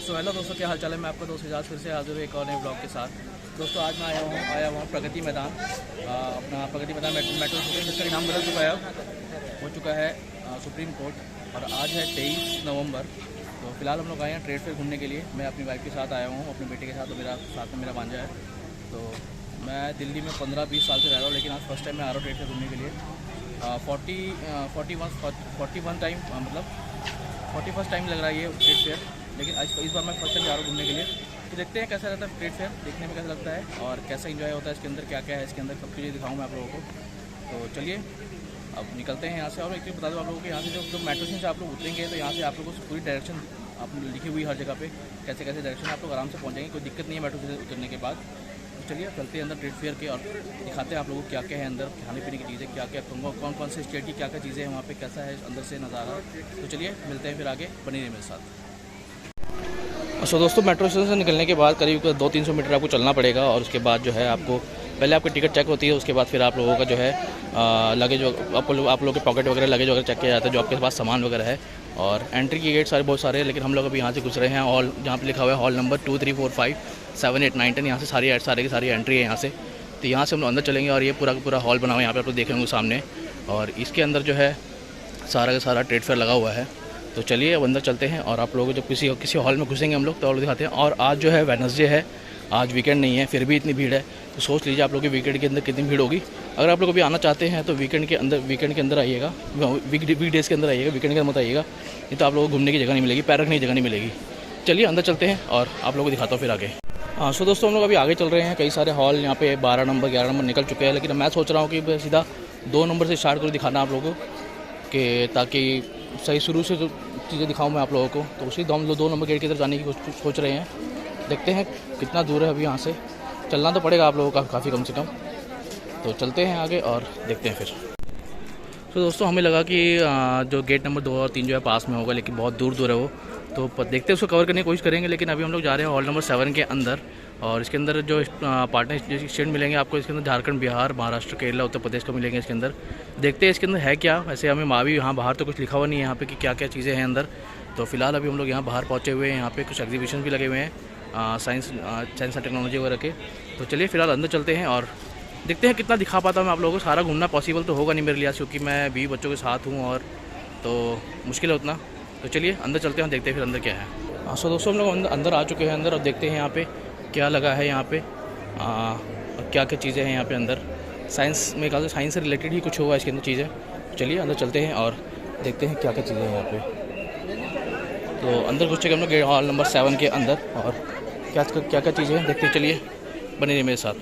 Hello दोस्तों, क्या हाल चाल है। मैं आपका दोस्त एजाज फिर से हाजिर हूँ एक और नए ब्लॉग के साथ। दोस्तों आज मैं आया हुआ हूँ प्रगति मैदान, अपना प्रगति मैदान मेट्रो स्टेशन, जिसका नाम बदल चुका है, हो चुका है सुप्रीम कोर्ट। और आज है 23 नवंबर। तो फिलहाल हम लोग आए हैं ट्रेड फेयर घूमने के लिए। मैं अपनी वाइफ के साथ आया हूँ, अपने बेटे के साथ, और मेरा साथ में मेरा भांजा है। तो मैं दिल्ली में 15-20 साल से रह रहा हूँ, लेकिन आज फर्स्ट टाइम मैं आ रहा हूँ ट्रेड फेयर घूमने के लिए। 41 टाइम, मतलब 41st टाइम लग रहा है ये ट्रेड फेयर, लेकिन आज इस बार मैं फर्स्ट टाइम जा रहा हूँ घूमने के लिए। तो देखते हैं कैसा रहता है ट्रेड फेयर, देखने में कैसा लगता है और कैसा एंजॉय होता है इसके अंदर, क्या क्या है इसके अंदर, सब चीज़ें दिखाऊँ मैं आप लोगों को। तो चलिए अब निकलते हैं यहाँ से। और एक चीज़ बता दूँ आप लोगों को, यहाँ से जो मेट्रो स्टेशन से आप लोग उतरेंगे तो यहाँ से आप लोगों को पूरी डायरेक्शन आप लिखी हुई हर जगह पे, कैसे कैसे डायरेक्शन आप लोग आराम से पहुँचेंगे, कोई दिक्कत नहीं है मेट्रो स्टेशन उतरने के बाद। तो चलिए चलते हैं अंदर ट्रेड फेयर के और दिखाते हैं आप लोगों को क्या क्या है अंदर, खाने पीने की चीज़ें क्या क्या, कौन कौन से स्टेट की क्या क्या चीज़ें हैं वहाँ पे, कैसा है अंदर से नज़ारा। तो चलिए मिलते हैं फिर आगे, बनी रहिए मेरे साथ। सो दोस्तों, मेट्रो स्टेशन से निकलने के बाद करीब 200-300 मीटर आपको चलना पड़ेगा, और उसके बाद जो है आपको पहले आपकी टिकट चेक होती है, उसके बाद फिर आप लोगों का जो है लगेज, आप लोगों के पॉकेट वगैरह लगेज वगैरह चेक किया जाता है, जो आपके पास सामान वगैरह है। और एंट्री की गेट बहुत सारे हैं, लेकिन हम लोग अभी यहाँ से गुजरे हैं। हॉल जहाँ पे लिखा हुआ है हॉल नंबर 2, 3, 4, 5, 7, 8, 9, 10, यहाँ से सारी की सारी एंट्री है यहाँ से। तो यहाँ से हम लोग अंदर चलेंगे, और ये पूरा का पूरा हॉल बना हुआ है, यहाँ पे आप लोग देख रहे होंगे सामने। और इसके अंदर जो है सारा का सारा ट्रेड फेयर लगा हुआ है। तो चलिए अब अंदर चलते हैं, और आप लोगों को जब किसी हॉल में घुसेंगे हम लोग तो और दिखाते हैं। और आज जो है वेडनेसडे है, आज वीकेंड नहीं है, फिर भी इतनी भीड़ है। तो सोच लीजिए आप लोग की वीकेंड के अंदर कितनी भीड़ होगी। अगर आप लोग अभी आना चाहते हैं तो वीकेंड के अंदर आइएगा, वीकडेज़ के अंदर आइएगा, वीकेंड के अंदर मत आइएगा, नहीं तो आप लोगों को घूमने की जगह नहीं मिलेगी, पैर रखने की जगह नहीं मिलेगी। चलिए अंदर चलते हैं और आप लोगों को दिखाता हूँ फिर आगे। हाँ सो दोस्तों, हम लोग अभी आगे चल रहे हैं। कई सारे हॉल यहाँ पे 12 नंबर 11 नंबर निकल चुके हैं, लेकिन मैं सोच रहा हूँ कि सीधा 2 नंबर से स्टार्ट कर दिखाना आप लोगों को, कि ताकि सही शुरू से जो चीज़ें दिखाऊं मैं आप लोगों को। तो उसी हम लोग 2 नंबर गेट की तरफ जाने की सोच रहे हैं। देखते हैं कितना दूर है, अभी यहाँ से चलना तो पड़ेगा आप लोगों का काफ़ी कम से कम। तो चलते हैं आगे और देखते हैं फिर। तो दोस्तों हमें लगा कि जो गेट नंबर 2 और 3 जो है पास में होगा, लेकिन बहुत दूर है वो। तो देखते हैं, उसको कवर करने की कोशिश करेंगे। लेकिन अभी हम लोग जा रहे हैं हॉल नंबर 7 के अंदर, और इसके अंदर जो पार्टनर स्टेट मिलेंगे आपको, इसके अंदर झारखंड, बिहार, महाराष्ट्र, केरला, उत्तर प्रदेश को मिलेंगे इसके अंदर। देखते हैं इसके अंदर है क्या। वैसे हमें मावी यहाँ बाहर तो कुछ लिखा हुआ नहीं है यहाँ पे कि क्या क्या चीज़ें हैं अंदर। तो फिलहाल अभी हम लोग यहाँ बाहर पहुँचे हुए हैं। यहाँ पे कुछ एग्जीबिशन भी लगे हुए हैं साइंस एंड टेक्नोलॉजी वगैरह के। तो चलिए फिलहाल अंदर चलते हैं और देखते हैं कितना दिखा पाता हूँ मैं आप लोगों को। सारा घूमना पॉसिबल तो होगा नहीं मेरे लिए, क्योंकि मैं 20 बच्चों के साथ हूँ, और तो मुश्किल है उतना। तो चलिए अंदर चलते हैं, देखते हैं फिर अंदर क्या है। सो दोस्तों, हम लोग अंदर आ चुके हैं अंदर, और देखते हैं यहाँ पे क्या लगा है यहाँ पे, क्या क्या चीज़ें हैं यहाँ पे अंदर। साइंस में कहा, साइंस से रिलेटेड ही कुछ होगा इसके अंदर चीज़ें। चलिए अंदर चलते हैं और देखते हैं क्या क्या चीज़ें हैं यहाँ पे। तो अंदर घुस चुके हम लोग हॉल नंबर 7 के अंदर, और क्या क्या चीज़ें हैं देखते हैं। चलिए बने रहिए मेरे साथ।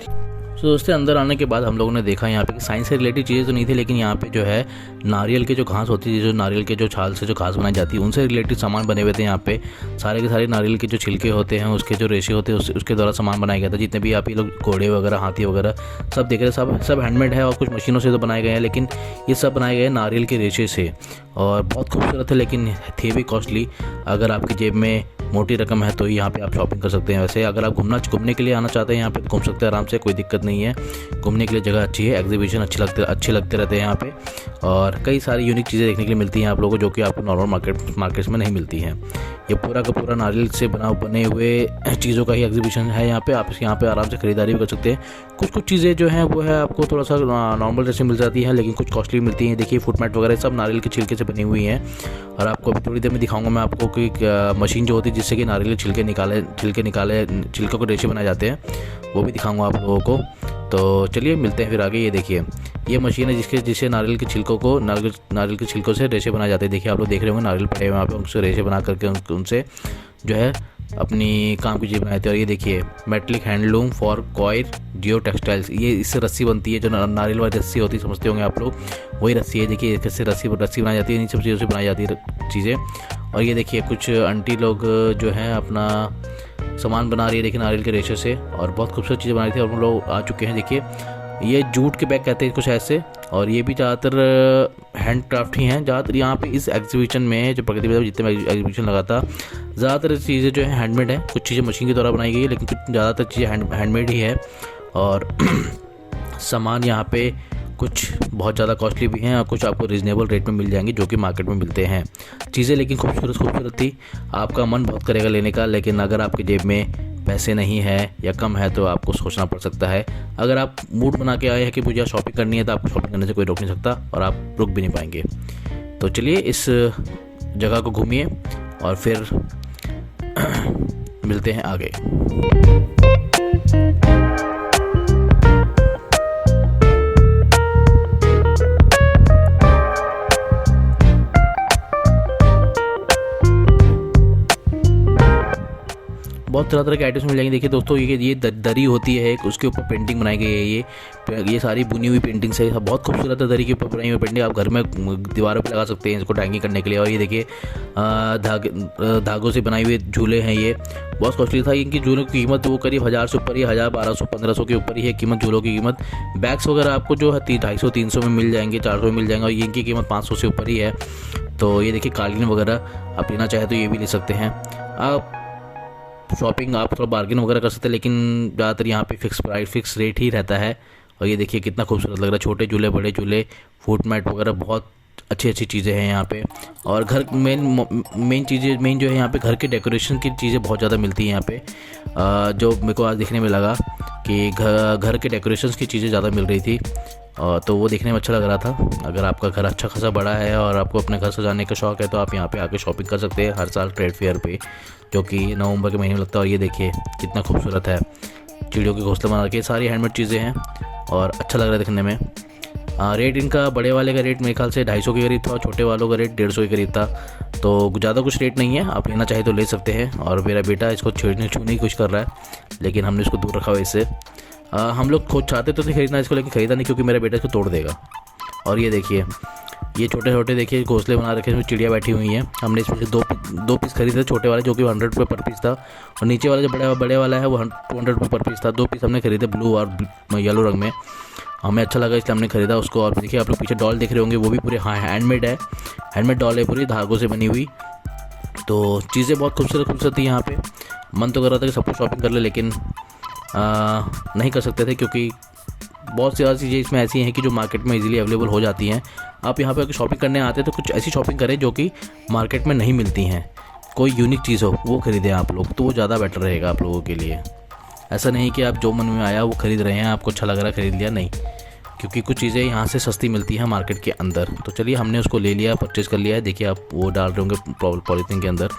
तो दोस्तों अंदर आने के बाद हम लोगों ने देखा यहाँ पे कि साइंस से रिलेटेड चीज़ें तो नहीं थी, लेकिन यहाँ पे जो है नारियल के जो घास होती थी, जो नारियल के जो छाल से जो घास बनाई जाती है, उनसे रिलेटेड सामान बने हुए थे यहाँ पे। सारे के सारे नारियल के जो छिलके होते हैं, उसके जो रेशे होते हैं, उसके द्वारा सामान बनाया गया था। जितने भी आप ये लोग घोड़े वगैरह, हाथी वगैरह सब देख रहे हैं, सब हैंडमेड है, और कुछ मशीनों से तो बनाए गए हैं, लेकिन ये सब बनाए गए हैं नारियल के रेशे से। और बहुत खूबसूरत है, लेकिन थे भी कॉस्टली। अगर आपकी जेब में मोटी रकम है तो यहाँ पे आप शॉपिंग कर सकते हैं। वैसे अगर आप घूमने के लिए आना चाहते हैं यहाँ पे, घूम सकते हैं आराम से, कोई दिक्कत नहीं है। घूमने के लिए जगह अच्छी है, एग्जीबिशन अच्छे लगते रहते हैं यहाँ पे, और कई सारी यूनिक चीज़ें देखने के लिए मिलती हैं आप लोगों को, जो कि आपको नॉर्मल मार्केट्स में नहीं मिलती हैं। ये पूरा का पूरा नारियल से बने हुए चीज़ों का ही एग्जीबिशन है यहाँ पे। आप यहाँ पे आराम से खरीदारी भी कर सकते हैं। कुछ चीज़ें जो हैं वो है आपको थोड़ा सा नॉर्मल जैसे मिल जाती हैं, लेकिन कुछ कॉस्टली मिलती हैं। देखिए फुटमैट वगैरह सब नारियल के छिलके से बनी हुई हैं, और आपको अभी थोड़ी देर में दिखाऊंगा मैं आपको कि मशीन जो होती है जिससे कि नारियल के छिलकों को रेशे बनाए जाते हैं, वो भी दिखाऊंगा आप लोगों को। तो चलिए मिलते हैं फिर आगे। ये देखिए, ये मशीन है जिससे नारियल के छिलकों से रेशे बनाए जाते हैं। देखिए आप लोग देख रहे होंगे नारियल पड़े हुए वहाँ पे, उनसे रेशे बना करके उनसे जो है अपनी काम की चीज़ बनाते हैं। और ये देखिए metallic handloom for coir Jio textiles, ये इससे रस्सी बनती है, जो नारियल वाली रस्सी होती है, समझते होंगे आप लोग, वही रस्सी है। देखिए कैसे रस्सी बनाई जाती है, इन सब चीज़ों से बनाई जाती है चीज़ें। और ये देखिए कुछ आंटी लोग जो हैं अपना सामान बना रही है, देखिए नारियल के रेशे से, और बहुत खूबसूरत चीज़ें बना रही थी। और हम लोग आ चुके हैं। देखिए ये जूट के बैग कहते हैं कुछ ऐसे, और ये भी ज़्यादातर हैंड क्राफ्ट ही हैं ज़्यादातर। यहाँ पे इस एग्जीबिशन में, जो प्रगति में जितने में एग्जीबिशन लगा था, ज़्यादातर चीज़ें जो है हैंडमेड है। कुछ चीज़ें मशीन के द्वारा बनाई गई है, लेकिन कुछ ज़्यादातर चीज़ें हैंडमेड ही है। और सामान यहाँ पे कुछ बहुत ज़्यादा कॉस्टली भी हैं और कुछ आपको रीज़नेबल रेट में मिल जाएंगी जो कि मार्केट में मिलते हैं। चीज़ें लेकिन खूबसूरत थी, आपका मन बहुत करेगा लेने का, लेकिन अगर आपकी जेब में पैसे नहीं है या कम है तो आपको सोचना पड़ सकता है। अगर आप मूड बना के आए हैं कि मुझे शॉपिंग करनी है तो आपको शॉपिंग करने से कोई रोक नहीं सकता और आप रुक भी नहीं पाएंगे। तो चलिए इस जगह को घूमिए और फिर मिलते हैं आगे। बहुत तरह तरह के आइटम्स मिल जाएंगे। देखिए दोस्तों, ये दरी होती है एक, उसके ऊपर पेंटिंग बनाई गई है। ये सारी बुनी हुई पेंटिंग्स है, बहुत खूबसूरत है। दरी के ऊपर बनाई हुई पेंटिंग आप घर में दीवारों पे लगा सकते हैं इसको हैंगिंग करने के लिए। और ये देखिए धागों से बनाए हुए झूले हैं। ये बहुत कॉस्टली था। इनकी झूलों की कीमत वो करीब 1000 से ऊपर ही, 1000, 1200, 1500 के ऊपर ही है कीमत झूलों की कीमत। बैग्स वगैरह आपको जो है 250, 300 में मिल जाएंगे, 400 में मिल जाएंगे और इनकी कीमत 500 से ऊपर ही है। तो ये देखिए कालीन वगैरह आप लेना चाहे तो ये भी ले सकते हैं। आप शॉपिंग आप थोड़ा बार्गेन वगैरह कर सकते हैं, लेकिन ज़्यादातर यहाँ पे फिक्स रेट ही रहता है। और ये देखिए कितना खूबसूरत लग रहा है, छोटे झूले, बड़े झूले, फूट मैट वगैरह, बहुत अच्छी चीज़ें हैं यहाँ पे। और घर मेन जो है यहाँ पे घर के डेकोरेशन की चीज़ें बहुत ज़्यादा मिलती हैं यहाँ पे। जो मेरे को आज देखने में लगा कि घर के डेकोरेशंस की चीज़ें ज़्यादा मिल रही थी, तो वो देखने में अच्छा लग रहा था। अगर आपका घर अच्छा खासा बड़ा है और आपको अपने घर सजाने का शौक़ है तो आप यहाँ पे आके शॉपिंग कर सकते हैं हर साल ट्रेड फेयर पे, जो कि नवंबर के महीने में लगता है। और ये देखिए कितना खूबसूरत है, चिड़ियों के घोंसले बना के, सारी हैंडमेड चीज़ें हैं और अच्छा लग रहा है देखने में। रेट इनका, बड़े वाले का रेट मेरे ख्याल से 250 के करीब था और छोटे वालों का रेट 150 के करीब था। तो ज़्यादा कुछ रेट नहीं है, आप लेना चाहे तो ले सकते हैं। और मेरा बेटा इसको छूने की कोशिश कर रहा है, लेकिन हमने इसको दूर रखा हुआ इससे। हम लोग खुद चाहते तो नहीं खरीदना इसको, लेकिन ख़रीदा नहीं क्योंकि मेरा बेटा इसको तोड़ देगा। और ये देखिए, ये छोटे छोटे देखिए घोंसले बना रखे हैं, इसमें चिड़िया बैठी हुई हैं। हमने इसमें से दो पीस खरीदे, छोटे वाले जो कि 100 रुपये पर पीस था, और नीचे वाला जो बड़े वाला है वो 200 रुपये पर पीस था। 2 पीस हमने खरीदे ब्लू और येलो रंग में, हमें अच्छा लगा इसलिए हमने खरीदा उसको। और देखिए आप लोग पीछे डॉल देख रहे होंगे, वो भी पूरे हैंडमेड है, हैंडमेड डॉल है, पूरी धागों से बनी हुई। तो चीज़ें बहुत खूबसूरत थी यहाँ पे। मन तो कर रहा था कि सब कुछ शॉपिंग कर ले, लेकिन नहीं कर सकते थे क्योंकि बहुत सी चीज़ें इसमें ऐसी हैं कि जो मार्केट में इजीली अवेलेबल हो जाती हैं। आप यहाँ पे अगर शॉपिंग करने आते हैं तो कुछ ऐसी शॉपिंग करें जो कि मार्केट में नहीं मिलती हैं, कोई यूनिक चीज़ हो वो खरीदें आप लोग, तो वो ज़्यादा बेटर रहेगा आप लोगों के लिए। ऐसा नहीं कि आप जो मन में आया वो खरीद रहे हैं, आपको अच्छा लग रहा है खरीद लिया, नहीं, क्योंकि कुछ चीज़ें यहाँ से सस्ती मिलती हैं मार्केट के अंदर। तो चलिए हमने उसको ले लिया, परचेज़ कर लिया है। देखिए आप वो डाल रहे होंगे पॉलीथीन के अंदर।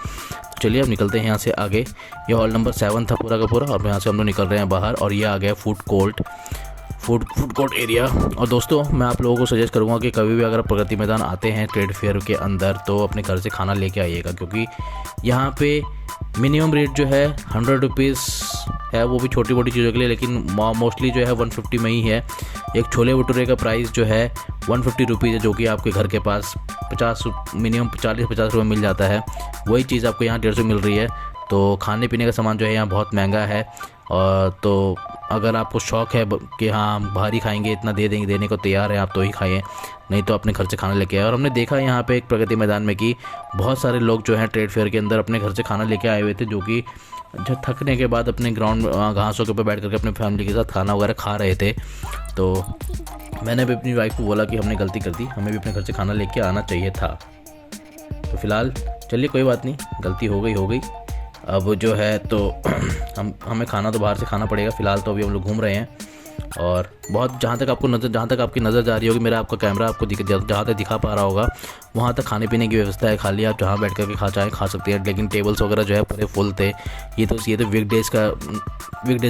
चलिए अब निकलते हैं यहाँ से आगे। ये हॉल नंबर 7 था पूरा का पूरा, और यहाँ से हम लोग निकल रहे हैं बाहर। और ये आ गया फूड कोर्ट एरिया। और दोस्तों मैं आप लोगों को सजेस्ट करूँगा कि कभी भी अगर प्रगति मैदान आते हैं ट्रेड फेयर के अंदर तो अपने घर से खाना लेके आइएगा, क्योंकि यहाँ पे मिनिमम रेट जो है 100 रुपीज़ है, वो भी छोटी मोटी चीज़ों के लिए, लेकिन मोस्टली जो है 150 में ही है। एक छोले भटूरे का प्राइस जो है 150 रुपीज़ है, जो कि आपके घर के पास मिनिमम 40-50 रुपये मिल जाता है। वही चीज़ आपको यहाँ 150 मिल रही है। तो खाने पीने का सामान जो है यहाँ बहुत महंगा है। और तो अगर आपको शौक़ है कि हाँ बाहर ही खाएंगे, इतना देने को तैयार है आप, तो ही खाइए, नहीं तो अपने घर से खाना लेके आए। और हमने देखा यहाँ पे एक प्रगति मैदान में कि बहुत सारे लोग जो हैं ट्रेड फेयर के अंदर अपने घर से खाना लेके आए हुए थे, जो कि जब थकने के बाद अपने ग्राउंड घासों के ऊपर बैठ करके अपने फैमिली के साथ खाना वगैरह खा रहे थे। तो मैंने भी अपनी वाइफ को बोला कि हमने गलती कर दी, हमें भी अपने घर से खाना लेके आना चाहिए था। तो फ़िलहाल चलिए कोई बात नहीं, गलती हो गई। अब जो है तो हमें खाना तो बाहर से खाना पड़ेगा। फ़िलहाल तो अभी हम लोग घूम रहे हैं और बहुत जहाँ तक आपकी नज़र जा रही होगी, मेरा आपका कैमरा आपको जहाँ तक दिखा पा रहा होगा, वहाँ तक खाने पीने की व्यवस्था है। खाली आप जहाँ बैठ कर के खा सकते हैं, लेकिन टेबल्स वगैरह जो है पूरे फुल थे। ये तो वीकडेज़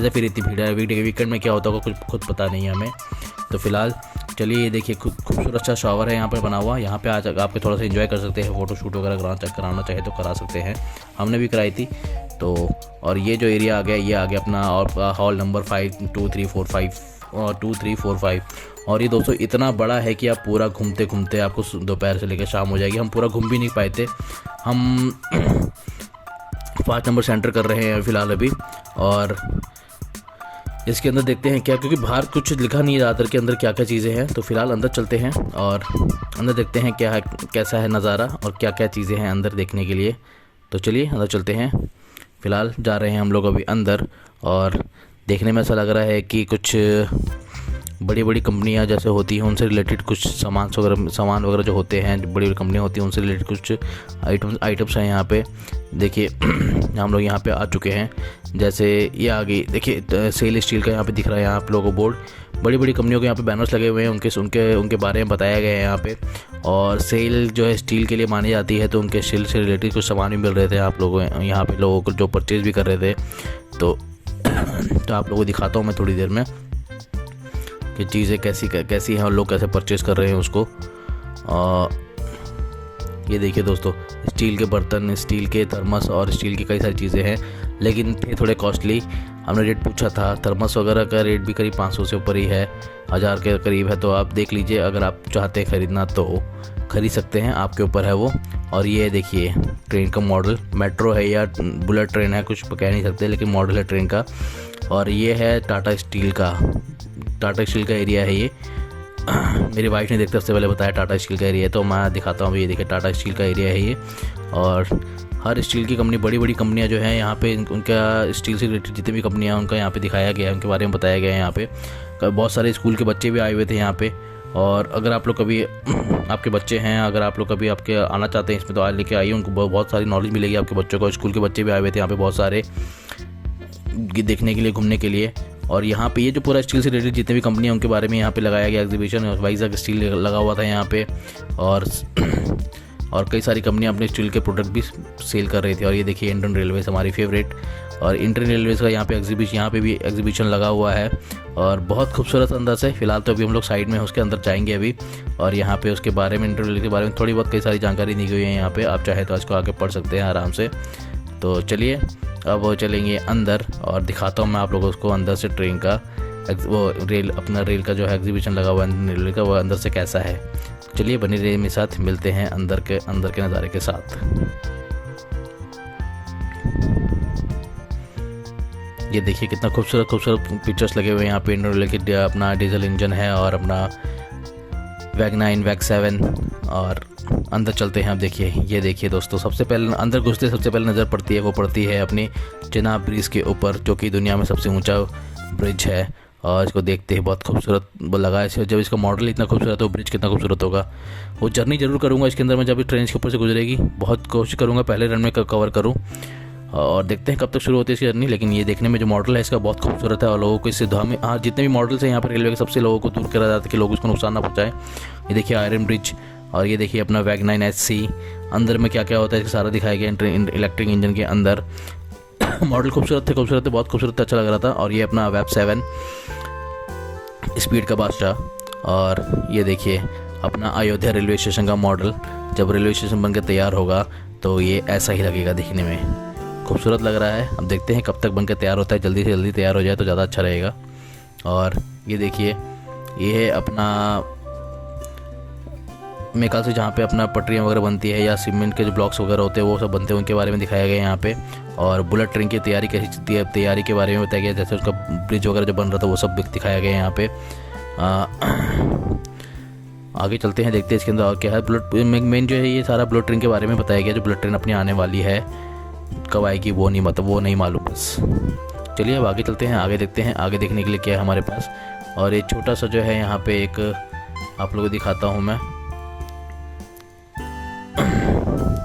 है, फिर इतनी भीड़ है। वीकेंड में क्या होता होगा कुछ खुद पता नहीं है हमें। तो फ़िलहाल चलिए, ये देखिए खूबसूरत सा शॉवर है यहाँ पर बना हुआ। यहाँ पे आज आप थोड़ा सा एंजॉय कर सकते हैं, फ़ोटो शूट वगैरह कराना चाहे तो करा सकते हैं, हमने भी कराई थी। तो और ये जो एरिया आ गया, ये आ गया अपना और हॉल नंबर 5, 2, 3, 4, 5 और 2, 3, 4, 5। और ये दोस्तों इतना बड़ा है कि आप पूरा घूमते आपको दोपहर से लेकर शाम हो जाएगी। हम पूरा घूम भी नहीं पाए थे। हम 5 नंबर सेंटर कर रहे हैं फ़िलहाल अभी, और इसके अंदर देखते हैं क्या, क्योंकि बाहर कुछ लिखा नहीं है ज़्यादातर के अंदर क्या क्या चीज़ें हैं। तो फ़िलहाल अंदर चलते हैं और अंदर देखते हैं क्या है, कैसा है नज़ारा और क्या क्या चीज़ें हैं अंदर देखने के लिए। तो चलिए अंदर चलते हैं। फ़िलहाल जा रहे हैं हम लोग अभी अंदर, और देखने में ऐसा लग रहा है कि कुछ बड़ी बड़ी कंपनियां जैसे होती हैं उनसे रिलेटेड कुछ सामान वगैरह जो होते हैं, बड़ी बड़ी कंपनियां होती हैं उनसे रिलेटेड कुछ आइटम्स हैं यहाँ पे। देखिए हम लोग यहाँ पे आ चुके हैं। जैसे ये आ गई, देखिए सेल स्टील का यहाँ पे दिख रहा है यहाँ आप लोगों को बोर्ड। बड़ी बड़ी कंपनियों के यहाँ पे बैनर्स लगे हुए हैं, उनके बारे में बताया गया है यहाँ पे। और सेल जो है स्टील के लिए मानी जाती है, तो उनके स्टील से रिलेटेड कुछ सामान भी मिल रहे थे आप लोगों यहाँ पे, लोगों को जो परचेज़ भी कर रहे थे। तो आप लोगों को दिखाता हूँ मैं थोड़ी देर में कि चीज़ें कैसी हैं और लोग कैसे परचेज़ कर रहे हैं उसको। ये देखिए दोस्तों, स्टील के बर्तन, स्टील के थर्मस और स्टील की कई सारी चीज़ें हैं, लेकिन थे थोड़े कॉस्टली। हमने रेट पूछा था, थर्मस वगैरह का रेट भी करीब 500 से ऊपर ही है, 1000 के करीब है। तो आप देख लीजिए, अगर आप चाहते हैं ख़रीदना तो ख़रीद सकते हैं, आपके ऊपर है वो। और ये देखिए ट्रेन का मॉडल, मेट्रो है या बुलेट ट्रेन है कुछ कह नहीं सकते, लेकिन मॉडल है ट्रेन का। और ये है टाटा स्टील का एरिया है ये। मेरी वाइफ ने देखते सबसे पहले बताया टाटा स्टील का एरिया है, तो मैं दिखाता हूँ। ये देखिए टाटा स्टील का एरिया है ये। और हर स्टील की कंपनी, बड़ी बड़ी कंपनियाँ जो हैं यहाँ पे, उनका स्टील से रिलेटेड जितनी भी कंपनियाँ हैं उनका यहाँ पे दिखाया गया है, उनके बारे में बताया गया है यहाँ पे। बहुत सारे स्कूल के बच्चे भी आए हुए थे यहाँ पे। और अगर आप लोग कभी, आपके बच्चे हैं, अगर आप लोग कभी आपके आना चाहते हैं इसमें, तो आज लेके आइए, उनको बहुत सारी नॉलेज मिलेगी आपके बच्चों को। स्कूल के बच्चे भी आए हुए थे यहाँ पे बहुत सारे देखने के लिए, घूमने के लिए। और यहाँ पे ये जो पूरा स्टील से रिलेटेड जितने भी कंपनियाँ उनके बारे में यहाँ पे लगाया गया एग्जीबिशन। वाइजाग स्टील लगा हुआ था यहाँ पे, और कई सारी कंपनियाँ अपने स्टील के प्रोडक्ट भी सेल कर रही थी। और ये देखिए इंडियन रेलवेज हमारी फेवरेट, और इंडियन रेलवेज़ का यहाँ पे भी एग्जीबिशन लगा हुआ है, और बहुत खूबसूरत अंदर से। फिलहाल तो अभी हम लोग साइड में उसके अंदर जाएंगे अभी, और यहाँ पे उसके बारे में, इंडियन रेलवे के बारे में थोड़ी बहुत कई सारी जानकारी दी गई है यहाँ पे। आप चाहे तो इसको आगे पढ़ सकते हैं आराम से। तो चलिए अब वो चलेंगे अंदर, और दिखाता हूँ मैं आप लोगों को अंदर से ट्रेन का अपना रेल का जो है एग्जीबिशन लगा हुआ है रेल का, वो अंदर से कैसा है। चलिए बने रहिए मेरे साथ, मिलते हैं अंदर के नज़ारे के साथ। ये देखिए कितना खूबसूरत पिक्चर्स लगे हुए हैं यहाँ पे। इंडियन रेलवे के अपना डीजल इंजन है, और अपना वैग 9, वैग 7। और अंदर चलते हैं। अब देखिए, ये देखिए दोस्तों, सबसे पहले अंदर घुसते सबसे पहले नज़र पड़ती है अपनी चिनाब ब्रिज के ऊपर, जो कि दुनिया में सबसे ऊंचा ब्रिज है। और इसको देखते ही बहुत खूबसूरत लगा है। जब इसका मॉडल इतना खूबसूरत है तो ब्रिज कितना खूबसूरत होगा। वो जर्नी जरूर करूँगा इसके अंदर मैं, जब ट्रेन के ऊपर से गुजरेगी। बहुत कोशिश करूँगा पहले रन में कवर करूँ, और देखते हैं कब तक शुरू होती है इसकी जर्नी। लेकिन ये देखने में जो मॉडल है इसका बहुत खूबसूरत है, और लोगों को इससे जितने भी मॉडल्स हैं यहाँ पर रेलवे के, सबसे लोगों को दूर करा जाता है कि लोग उसको नुकसान ना पहुँचाएं। ये देखिए आयरन ब्रिज, और ये देखिए अपना वैग 9 SC। अंदर में क्या क्या होता है सारा दिखाया गया इलेक्ट्रिक इंजन के अंदर। मॉडल खूबसूरत थे, बहुत खूबसूरत थे, अच्छा लग रहा था। और ये अपना वैग 7 स्पीड का बादशाह। और ये देखिए अपना अयोध्या रेलवे स्टेशन का मॉडल। जब रेलवे स्टेशन बनकर तैयार होगा तो ये ऐसा ही लगेगा, दिखने में खूबसूरत लग रहा है। अब देखते हैं कब तक बनकर तैयार होता है, जल्दी से जल्दी तैयार हो जाए तो ज़्यादा अच्छा रहेगा। और ये देखिए, ये है अपना मेकाल से, जहाँ पे अपना पटरियाँ वगैरह बनती है, या सीमेंट के जो ब्लॉक्स वगैरह होते हैं वो सब बनते हैं, उनके बारे में दिखाया गया यहाँ पे। और बुलेट ट्रेन की तैयारी तैयारी के बारे में बताया गया, जैसे उसका ब्रिज वगैरह जो बन रहा था वो सब दिखाया गया यहाँ पे। आगे चलते हैं, देखते हैं इसके अंदर और क्या है। बुलेट मेन जो है ये सारा बुलेट ट्रेन के बारे में बताया गया, जो बुलेट ट्रेन अपनी आने वाली है, कब आएगी वो नहीं मालूम बस। चलिए अब आगे चलते हैं, आगे देखते हैं आगे देखने के लिए क्या है हमारे पास। और एक छोटा सा जो है यहाँ पे एक आप लोगों को दिखाता हूँ मैं।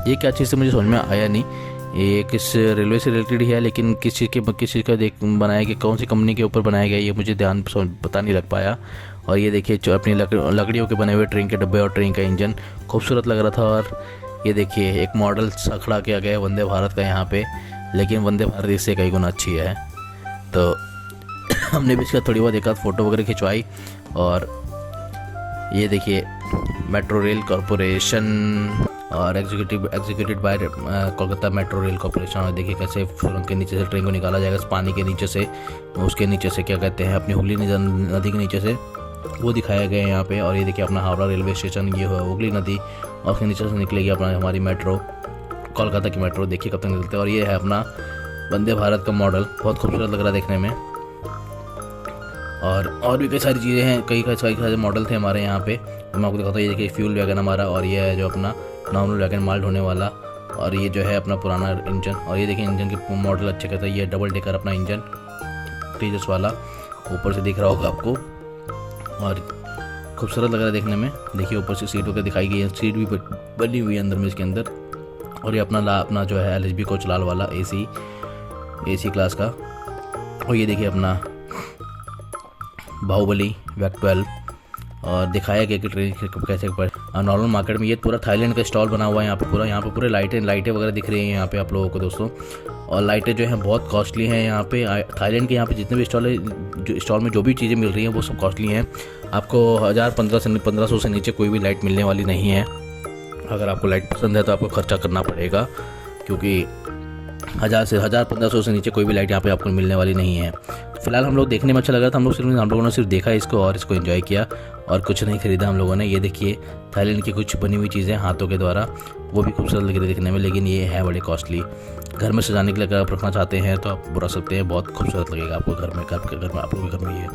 ये क्या चीज़ से मुझे समझ में आया नहीं, ये किस रेलवे से रिलेटेड ही है, लेकिन किस चीज़ का बनाया गया, कौन सी कंपनी के ऊपर बनाया गया ये मुझे पता नहीं लग पाया। और ये देखिए जो अपनी लकड़ियों के बने हुए ट्रेन के डब्बे और ट्रेन का इंजन खूबसूरत लग रहा था। और ये देखिए एक मॉडल खड़ा किया गया है वंदे भारत का यहाँ पे, लेकिन वंदे भारत इससे कई गुना अच्छी है। तो हमने भी इसका थोड़ी बहुत एक आध फ़ोटो वगैरह खिंचवाई। और ये देखिए मेट्रो रेल कॉरपोरेशन, और executed by Kolkata metro rail corporation. और देखिए कैसे सुरंग के नीचे से ट्रेन को निकाला जाएगा, पानी के नीचे से, उसके नीचे से क्या कहते हैं अपनी हुगली नदी के नीचे से, वो दिखाया गया है यहाँ पे। और ये देखिए अपना हावड़ा रेलवे स्टेशन, ये है हुगली नदी, और उसके नीचे से निकलेगी अपना हमारी मेट्रो, कोलकाता की मेट्रो। देखिए कब तक निकलते हैं। और ये है अपना वंदे भारत का मॉडल, बहुत खूबसूरत लग रहा है देखने में। और भी कई सारी चीज़ें हैं, कई सारे मॉडल थे हमारे यहाँ पे, तो मैं आपको दिखाता हूँ। ये देखिए फ्यूल वैगन हमारा, और ये है जो अपना नॉर्मल वैगन माल ढोने वाला, और ये जो है अपना पुराना इंजन। और ये देखिए इंजन के मॉडल अच्छे कहते हैं, ये डबल डेकर अपना इंजन तेजस वाला, ऊपर से दिख रहा होगा आपको। और खूबसूरत लग रहा है देखने में। देखिए ऊपर से सीट वगैरह दिखाई गई है, सीट भी बनी हुई है अंदर में इसके अंदर। और ये अपना जो है LHB कोच लाल वाला AC क्लास का। और ये देखिए अपना बाहुबली वैक 12 और दिखाया गया कि ट्रेन कैसे पर नॉर्मल मार्केट में। ये पूरा थाईलैंड का स्टॉल बना हुआ है यहाँ पे पूरे लाइटें वगैरह दिख रही हैं यहाँ पे आप लोगों को दोस्तों। और लाइटें जो हैं बहुत कॉस्टली हैं यहाँ पे। थाईलैंड के यहाँ पे जितने भी स्टॉल में जो भी चीज़ें मिल रही हैं वो सब कॉस्टली हैं। आपको 1500 से नीचे कोई भी लाइट मिलने वाली नहीं है। अगर आपको लाइट पसंद है तो आपको खर्चा करना पड़ेगा, क्योंकि 1500 से नीचे कोई भी लाइट यहाँ पे आपको मिलने वाली नहीं है। फिलहाल हम लोग देखने में अच्छा लग रहा था, हम लोगों ने सिर्फ देखा इसको और इसको एंजॉय किया और कुछ नहीं खरीदा हम लोगों ने। ये देखिए थाईलैंड की कुछ बनी हुई चीज़ें हाथों के द्वारा, वो भी खूबसूरत लग रही दिखने में, लेकिन ये है बड़े कॉस्टली। घर में सजाने के लिए अगर आप रखना चाहते हैं तो आप रख सकते हैं, बहुत खूबसूरत लगेगा आपको घर में आप लोग के घर में ये।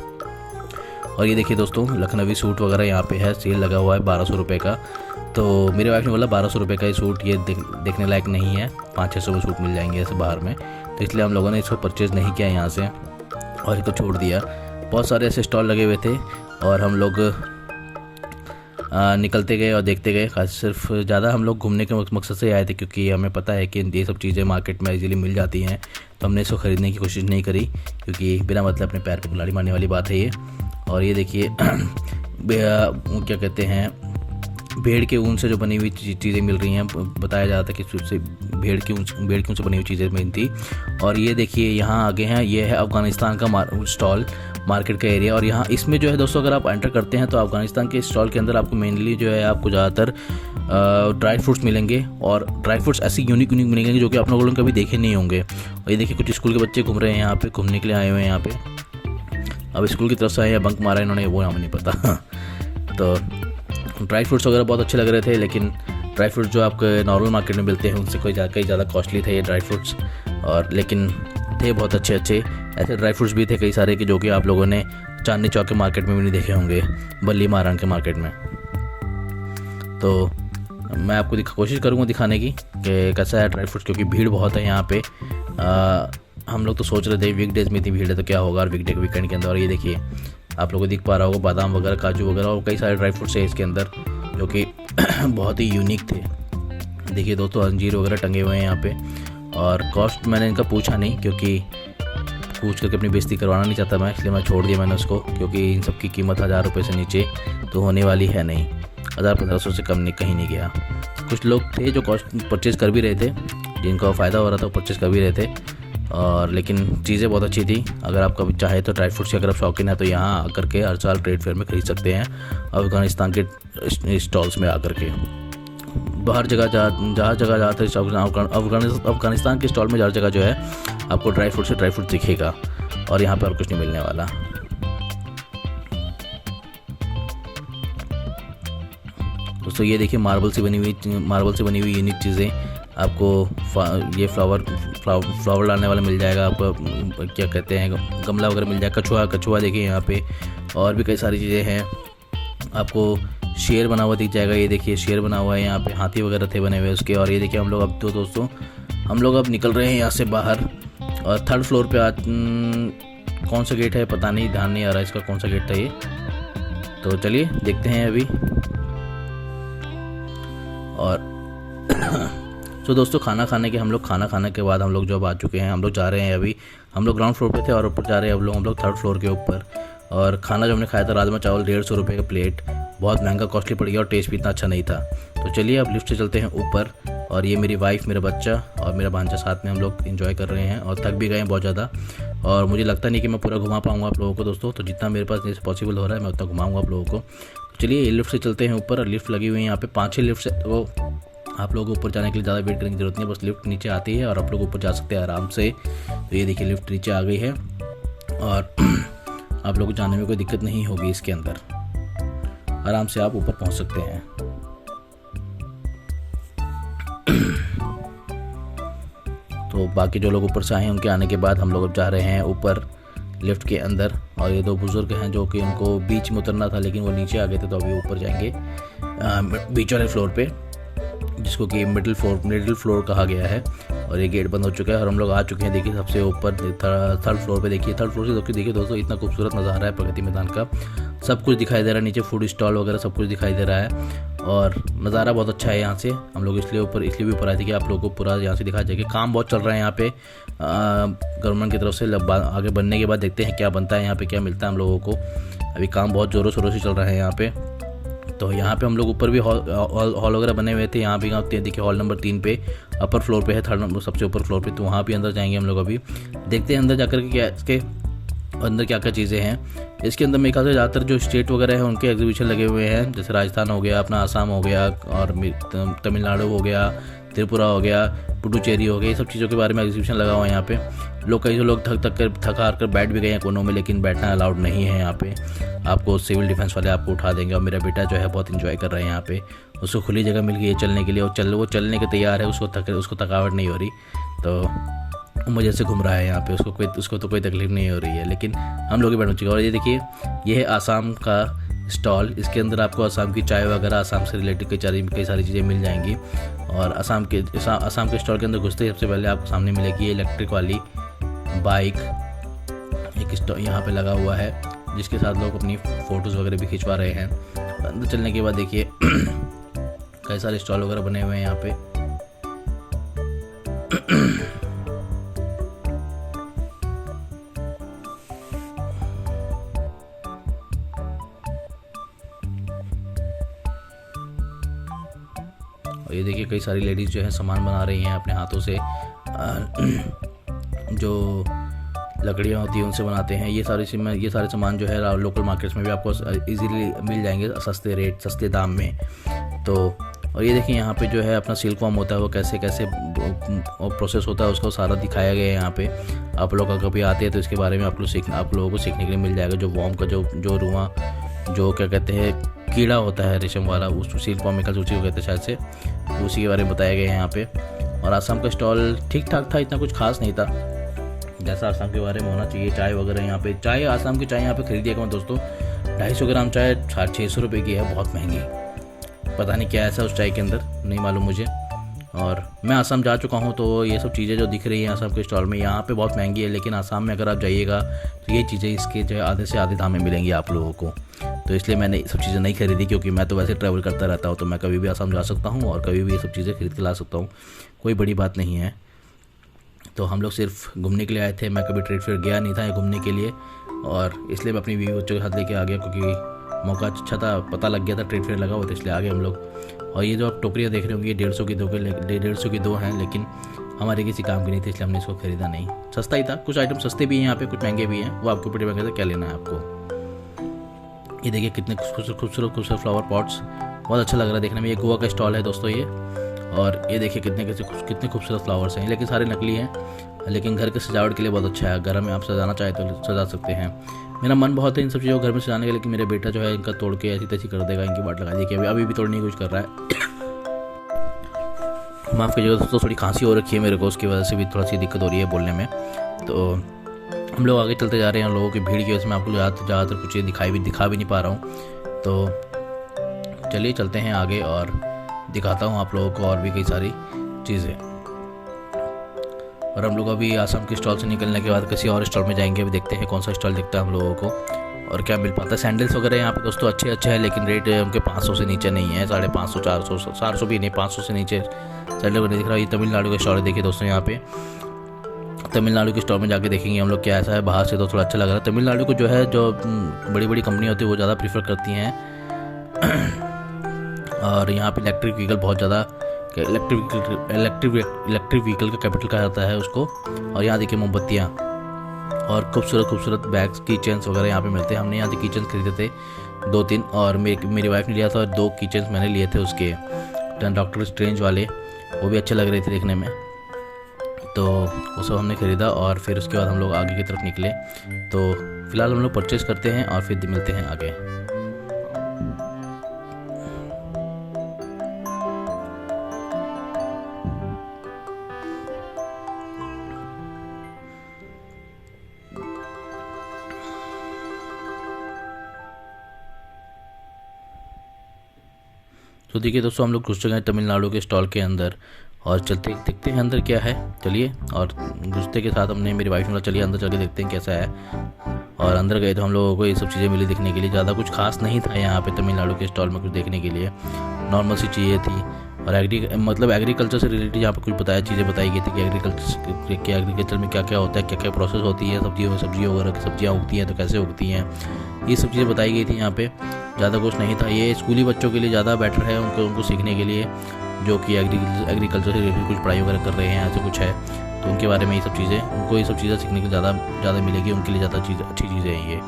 और ये देखिए दोस्तों लखनवी सूट वगैरह यहाँ पे है, सेल लगा हुआ है 1200 रुपये का। तो मेरे वाइफ ने बोला 1200 रुपये का ये सूट ये देखने लायक नहीं है, 500-600 में सूट मिल जाएंगे ऐसे बाहर में। तो इसलिए हम लोगों ने इसको परचेज़ नहीं किया यहाँ से और इसको छोड़ दिया। बहुत सारे ऐसे स्टॉल लगे हुए थे और हम लोग निकलते गए और देखते गए। खास सिर्फ ज़्यादा हम लोग घूमने के मकसद से आए थे, क्योंकि हमें पता है कि ये सब चीज़ें मार्केट में इजीली मिल जाती हैं। तो हमने इसको ख़रीदने की कोशिश नहीं करी, क्योंकि बिना मतलब अपने पैर पर कुल्हाड़ी मारने वाली बात है ये। और ये देखिए क्या कहते हैं, भेड़ के ऊन से जो बनी हुई चीज़ें मिल रही हैं। बताया जा रहा था कि उससे भेड़ के ऊन से बनी हुई चीज़ें मिली थी। और ये देखिए यहाँ आगे हैं, ये है अफ़गानिस्तान का स्टॉल मार्केट का एरिया। और यहाँ इसमें जो है दोस्तों अगर आप एंटर करते हैं तो अफ़गानिस्तान के स्टॉल के अंदर आपको मेनली जो है आपको ज़्यादातर ड्राई फ्रूट्स मिलेंगे। और ड्राई फ्रूट्स ऐसी यूनिक मिलेंगे जो कि आप लोगों ने कभी देखे नहीं होंगे। और ये देखिए कुछ स्कूल के बच्चे घूम रहे हैं यहाँ पे, घूमने के लिए आए हुए हैं यहाँ पे। अब स्कूल की तरफ से आए या बंक मारा इन्होंने वो हमें नहीं पता। तो ड्राई फ्रूट्स वगैरह बहुत अच्छे लग रहे थे, लेकिन ड्राई फ्रूट्स जो आपके नॉर्मल मार्केट में मिलते हैं उनसे कई ज़्यादा कॉस्टली थे ये ड्राई फ्रूट्स। और लेकिन थे बहुत अच्छे ऐसे ड्राई फ्रूट्स भी थे कई सारे कि जो कि आप लोगों ने चांदनी चौक के मार्केट में भी नहीं देखे होंगे, बल्ली महारान के मार्केट में। तो मैं आपको कोशिश करूँगा दिखाने की कि कैसा है ड्राई फ्रूट्स, क्योंकि भीड़ बहुत है यहाँ पे। हम लोग तो सोच रहे थे वीकडेज में इतनी भीड़ है तो क्या होगा, और वीकेंड के अंदर। और ये देखिए आप लोगों को दिख पा रहा होगा बादाम वगैरह, काजू वगैरह और कई सारे ड्राई फ्रूट्स है इसके अंदर जो कि बहुत ही यूनिक थे। देखिए दोस्तों अंजीर वगैरह टंगे हुए हैं यहाँ पे। और कॉस्ट मैंने इनका पूछा नहीं, क्योंकि पूछ करके अपनी बेइज्जती करवाना नहीं चाहता मैं, इसलिए मैं छोड़ दिया मैंने उसको, क्योंकि इन सब की कीमत 1000 रुपये से नीचे तो होने वाली है नहीं। 1500 से कम कहीं नहीं गया। कुछ लोग थे जो कॉस्ट परचेज़ कर भी रहे थे, जिनको फ़ायदा हो रहा था वो परचेज़ कर भी रहे थे। और लेकिन चीज़ें बहुत अच्छी थी। अगर आप कभी चाहे तो ड्राई फ्रूट्स की अगर आप शौकीन है तो यहाँ आकर के हर साल ट्रेड फेयर में ख़रीद सकते हैं, अफ़गानिस्तान के स्टॉल्स में आकर के। हर जगह जहाँ जगह जाते अफ़गानिस्तान के स्टॉल में हर जगह जो है आपको ड्राई फ्रूट दिखेगा, और यहाँ पर और कुछ नहीं मिलने वाला। दोस्तों ये देखिए मार्बल से बनी हुई यूनिक चीज़ें आपको ये फ्लावर डालने वाला मिल जाएगा आपको, क्या कहते हैं गमला वगैरह मिल जाएगा। कछुआ देखिए यहाँ पे, और भी कई सारी चीज़ें हैं। आपको शेर बना हुआ दिख जाएगा, ये देखिए शेर बना हुआ है यहाँ पे, हाथी वगैरह थे बने हुए उसके। और ये देखिए हम लोग अब निकल रहे हैं यहाँ से बाहर, और 3rd फ्लोर पे कौन सा गेट है पता नहीं, ध्यान नहीं आ रहा इसका कौन सा गेट था ये। तो चलिए देखते हैं अभी। और तो दोस्तों खाना खाने के बाद हम लोग जो अब आ चुके हैं, हम लोग जा रहे हैं अभी। हम लोग ग्राउंड फ्लोर पे थे और ऊपर जा रहे हैं हम लोग 3rd फ्लोर के ऊपर। और खाना जो हमने खाया था राजमा चावल 150 रुपये का प्लेट, बहुत महंगा कॉस्टली पड़ गया और टेस्ट भी इतना अच्छा नहीं था। तो चलिए अब लिफ्ट से चलते हैं ऊपर। और ये मेरी वाइफ, मेरा बच्चा और मेरा भांजा साथ में हम लोग एंजॉय कर रहे हैं, और थक भी गए हैं बहुत ज़्यादा। और मुझे लगता नहीं कि मैं पूरा घुमा पाऊँगा आप लोगों को दोस्तों, तो जितना मेरे पास पॉसिबल हो रहा है मैं उतना घुमाऊँगा आप लोगों को। चलिए लिफ्ट से चलते हैं ऊपर। लिफ्ट लगी हुई है यहाँ पे 5-6 लिफ्ट है, तो आप लोगों को ऊपर जाने के लिए ज़्यादा वेट करने की ज़रूरत नहीं है, बस लिफ्ट नीचे आती है और आप लोग ऊपर जा सकते हैं आराम से। तो ये देखिए लिफ्ट नीचे आ गई है और आप लोगों को जाने में कोई दिक्कत नहीं होगी, इसके अंदर आराम से आप ऊपर पहुंच सकते हैं। तो बाकी जो लोग ऊपर से आए हैं उनके आने के बाद हम लोग अब जा रहे हैं ऊपर लिफ्ट के अंदर। और ये 2 बुजुर्ग हैं जो कि उनको बीच में उतरना था, लेकिन वो नीचे आ गए थे, तो अभी ऊपर जाएंगे बीच वाले फ्लोर पे, जिसको कि मिडिल फ्लोर कहा गया है। और ये गेट बंद हो चुका है और हम लोग आ चुके हैं। देखिए सबसे ऊपर 3rd फ्लोर पे देखिए, 3rd फ्लोर से देखिए दोस्तों इतना खूबसूरत नज़ारा है प्रगति मैदान का। सब कुछ दिखाई दे रहा है, नीचे फूड स्टॉल वगैरह सब कुछ दिखाई दे रहा है और नज़ारा बहुत अच्छा है यहाँ से। हम लोग इसलिए भी ऊपर आए थे कि आप लोगों को पूरा यहाँ से दिखा जाएगा। काम बहुत चल रहा है यहाँ पे गवर्नमेंट की तरफ से। आगे बनने के बाद देखते हैं क्या बनता है यहाँ पे, क्या मिलता है हम लोगों को। अभी काम बहुत ज़ोरों शोरों से चल रहा है यहाँ पे। तो यहाँ पे हम लोग ऊपर भी हॉल वगैरह बने हुए थे। यहाँ भी देखिए हॉल नंबर 3 पे अपर फ्लोर पे है, 3rd नंबर सबसे ऊपर फ्लोर पे। तो वहाँ भी अंदर जाएंगे हम लोग। अभी देखते हैं अंदर जाकर के क्या इसके अंदर क्या क्या चीज़ें हैं। इसके अंदर मेरे ख्याल से ज़्यादातर जो स्टेट वगैरह है उनके एग्जीबिशन लगे हुए हैं, जैसे राजस्थान हो गया, अपना असम हो गया और तमिलनाडु हो गया, त्रिपुरा हो गया, पुडुचेरी हो गया, ये सब चीज़ों के बारे में एग्जीबिशन लगा हुआ है यहाँ पे। कई जो लोग थक हार कर बैठ भी गए हैं कोनों में, लेकिन बैठना अलाउड नहीं है यहाँ पे। आपको सिविल डिफेंस वाले आपको उठा देंगे। और मेरा बेटा जो है बहुत इंजॉय कर रहा है यहाँ पे, उसको खुली जगह मिल गई है चलने के लिए और वो चलने के तैयार है, उसको थकावट नहीं हो रही। तो मज़े से घूम रहा है यहाँ पे, उसको तो कोई तकलीफ नहीं हो रही है। लेकिन हम लोग ही बैठ चुके हैं। और ये देखिए ये है आसाम का स्टॉल। इसके अंदर आपको आसाम की चाय वगैरह, आसाम से रिलेटेड कई सारी चीज़ें मिल जाएंगी। और आसाम के स्टॉल के अंदर घुसते ही सबसे पहले आपको सामने मिलेगी ये इलेक्ट्रिक वाली बाइक। एक स्टॉल यहाँ पे लगा हुआ है जिसके साथ लोग अपनी फ़ोटोज़ वगैरह भी खिंचवा रहे हैं। अंदर चलने के बाद देखिए कई सारे स्टॉल वगैरह बने हुए हैं यहाँ पे। और ये देखिए कई सारी लेडीज़ जो है सामान बना रही हैं अपने हाथों से। जो लकड़ियाँ होती हैं उनसे बनाते हैं। ये सारे सामान जो है लोकल मार्केट्स में भी आपको इजीली मिल जाएंगे सस्ते रेट, सस्ते दाम में। तो और ये देखिए यहाँ पे जो है अपना सिल्क वॉर्म होता है, वो कैसे प्रोसेस होता है उसको सारा दिखाया गया है यहाँ पे। आप लोग अगर कभी आते हैं तो इसके बारे में आप लोगों को सीखने के लिए मिल जाएगा। जो वॉर्म का जो रुआ जो क्या कहते हैं कीड़ा होता है रेशम वाला, उस सिल्क वॉर्म का उसी को कहते हैं शायद से, उसी के बारे में बताया गया है यहाँ पे। और आसाम का स्टॉल ठीक ठाक था, इतना कुछ खास नहीं था जैसा आसाम के बारे में होना चाहिए। चाय वगैरह यहाँ पे, आसाम की चाय यहाँ पे खरीदिएगा दोस्तों। 250 ग्राम चाय 600 रुपये की है, बहुत महंगी। पता नहीं क्या ऐसा उस चाय के अंदर, नहीं मालूम मुझे। और मैं आसाम जा चुका हूँ तो ये सब चीज़ें जो दिख रही हैं आसाम के स्टॉल में यहाँ पे बहुत महंगी है। लेकिन आसाम में अगर आप जाइएगा तो ये चीज़ें इसके जो है आधे से आधे दाम में मिलेंगी आप लोगों को। तो इसलिए मैंने ये सब चीज़ें नहीं खरीदी, क्योंकि मैं तो वैसे ट्रैवल करता रहता हूँ, तो मैं कभी भी आसाम जा सकता हूँ और कभी भी ये सब चीज़ें खरीद के ला सकता हूँ, कोई बड़ी बात नहीं है। तो हम लोग सिर्फ घूमने के लिए आए थे, मैं कभी ट्रेड फेयर गया नहीं था घूमने के लिए, और इसलिए मैं अपनी बीवी बच्चों के साथ लेके आ गया, क्योंकि मौका अच्छा था, पता लग गया था ट्रेड फेयर लगा हुआ था, इसलिए आ गए हम लोग। और ये जो आप टोकरियाँ देख रहे होंगे ये 150 की दो हैं, लेकिन हमारे किसी काम की नहीं थी, इसलिए हमने इसको खरीदा नहीं। सस्ता ही था, कुछ आइटम सस्ते भी हैं यहाँ पे, कुछ महंगे भी हैं, वो आपके ऊपर डिपेंड करता है क्या लेना है आपको। ये देखिए कितने खूबसूरत फ्लावर पॉट्स, बहुत अच्छा लग रहा है देखने में। ये गोवा का स्टॉल है दोस्तों ये। और ये देखिए कितने खूबसूरत फ्लावर्स हैं, लेकिन सारे नकली हैं, लेकिन घर के सजावट के लिए बहुत अच्छा है। घर में आप सजाना चाहे तो सजा सकते हैं। मेरा मन बहुत है इन सब चीज़ों को घर में सजाने का, लेकिन मेरे बेटा जो है इनका तोड़ के ऐसी तैसी कर देगा, इनकी बाट लगा दी कि अभी भी तोड़ने की कोशिश कर रहा है। माफ़ कीजिएगा दोस्तों, थोड़ी खांसी हो रखी है मेरे को, उसकी वजह से भी थोड़ा सी दिक्कत हो रही है बोलने में। तो हम लोग आगे चलते जा रहे हैं, लोगों की भीड़ की वजह से मैं आपको ज़्यादातर कुछ दिखा भी नहीं पा रहा हूँ। तो चलिए चलते हैं आगे और दिखाता हूँ आप लोगों को और भी कई सारी चीज़ें। और हम लोग अभी आसाम के स्टॉल से निकलने के बाद किसी और स्टॉल में जाएंगे, अभी देखते हैं कौन सा स्टॉल दिखता है हम लोगों को और क्या मिल पाता है। सैंडल्स वगैरह यहाँ पे दोस्तों अच्छे है, लेकिन रेट उनके 500 से नीचे नहीं है, 550, 400, 400 भी नहीं, 500 से नीचे सैंडल वगैरह दिख रहा है। ये तमिलनाडु का स्टॉल है, देखिए दोस्तों यहाँ पे तमिलनाडु के स्टॉल में जाके देखेंगे हम लोग क्या ऐसा है। बाहर से तो थोड़ा अच्छा लग रहा है। तमिलनाडु को जो है जो बड़ी बड़ी कंपनी होती है वो ज़्यादा प्रीफर करती हैं। और यहाँ पे इलेक्ट्रिक व्हीकल बहुत ज़्यादा, इलेक्ट्रिक व्हीकल का कैपिटल कहा जाता है उसको। और यहाँ देखिए मोमबत्तियाँ और खूबसूरत बैग्स, की चेन्स वगैरह यहाँ पे मिलते हैं। हमने यहाँ से की चेन्स खरीदे थे 2-3, और मेरी वाइफ ने लिया था, और 2 की चेन्स मैंने लिए थे उसके डॉक्टर स्ट्रेंज वाले, वो भी अच्छे लग रहे थे देखने में। तो वो सब हमने ख़रीदा और फिर उसके बाद हम लोग आगे की तरफ निकले। तो फिलहाल हम लोग परचेज़ करते हैं और फिर मिलते हैं आगे। तो देखिए दोस्तों हम लोग घुस चुके हैं तमिलनाडु के स्टॉल के अंदर, और चलते देखते हैं अंदर क्या है। चलिए, और घुसते के साथ हमने मेरी वाइफ ने बोला चलिए अंदर चल के देखते हैं कैसा है। और अंदर गए तो हम लोगों को ये सब चीज़ें मिली देखने के लिए। ज़्यादा कुछ खास नहीं था यहाँ पे तमिलनाडु के स्टॉल में कुछ देखने के लिए, नॉर्मल सी चीज़ें थी। और एग्रीकल्चर से रिलेटेड यहाँ पे कुछ चीज़ें बताई गई थी कि एग्रीकल्चर में क्या क्या होता है, क्या क्या प्रोसेस होती है, सब्जियों वगैरह की सब्जियाँ उगती हैं तो कैसे उगती हैं, ये सब चीज़ें बताई गई थी यहाँ पे। ज़्यादा कुछ नहीं था, ये स्कूली बच्चों के लिए ज़्यादा बेटर है, उनको सीखने के लिए, जो कि एग्रीकल्चर से रिलेटेड कुछ पढ़ाई वगैरह कर रहे हैं, ऐसे कुछ है तो उनके बारे में ये सब चीज़ें, उनको ये सब चीज़ें सीखने के ज़्यादा मिलेगी, उनके लिए ज़्यादा अच्छी चीज़ें हैं ये।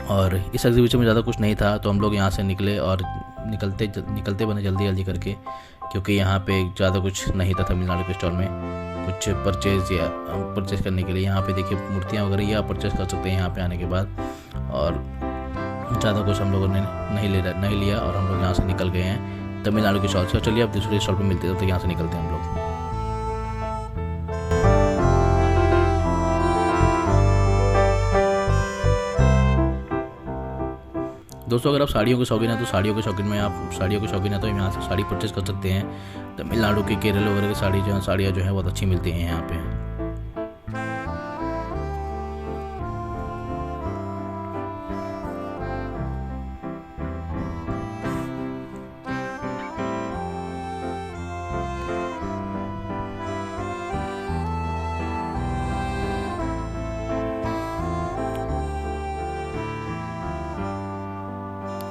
और इस एग्जीबिशन में ज़्यादा कुछ नहीं था तो हम लोग यहाँ से निकले और निकलते बने जल्दी करके, क्योंकि यहाँ पे ज़्यादा कुछ नहीं था तमिलनाडु के स्टॉल में कुछ परचेज़ करने के लिए। यहाँ पे देखिए मूर्तियाँ वगैरह ये आप परचेज़ कर सकते हैं यहाँ पे आने के बाद। और ज़्यादा कुछ हम लोगों ने नहीं लिया और हम लोग यहाँ से निकल गए हैं तमिलनाडु के स्टॉल से। चलिए अब दूसरे स्टॉल पर मिलते हैं, तो यहाँ से निकलते हैं हम लोग। दोस्तों अगर आप साड़ियों के शौकीन हैं तो साड़ियों के शौकीन है तो यहाँ से साड़ी परचेज़ कर सकते हैं। तमिलनाडु के केरल वगैरह की साड़ियाँ जो हैं बहुत अच्छी मिलती हैं यहाँ पे।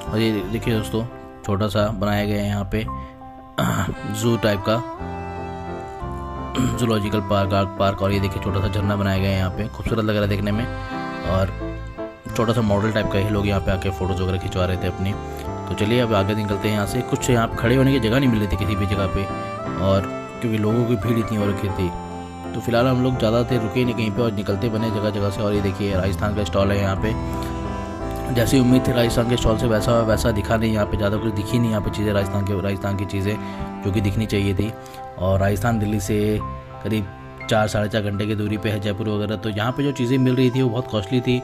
और ये देखिए दोस्तों, छोटा सा बनाया गया है यहाँ पे जू टाइप का, जूलॉजिकल पार्क। और ये देखिए छोटा सा झरना बनाया गया है यहाँ पे, खूबसूरत लग रहा है देखने में। और छोटा सा मॉडल टाइप का ही लोग यहाँ पे आके फ़ोटोज़ वगैरह खिंचवा रहे थे अपनी। तो चलिए अब आगे निकलते हैं यहाँ से। कुछ यहाँ खड़े होने की जगह नहीं मिल रही थी किसी भी जगह पे, और क्योंकि लोगों की भीड़ इतनी हो रखी थी तो फिलहाल हम लोग ज़्यादा देर रुके नहीं कहीं पे और निकलते बने जगह से। और ये देखिए राजस्थान का स्टॉल है यहाँ पे, जैसी उम्मीद थी राजस्थान के स्टॉल से वैसा दिखा नहीं यहाँ पे, ज़्यादा कुछ दिखी नहीं यहाँ पे चीज़ें, राजस्थान की चीज़ें जो कि दिखनी चाहिए थी। और राजस्थान दिल्ली से करीब 4-4.5 घंटे की दूरी पे है जयपुर वगैरह, तो यहाँ पे जो चीज़ें मिल रही थी वो बहुत कॉस्टली थी।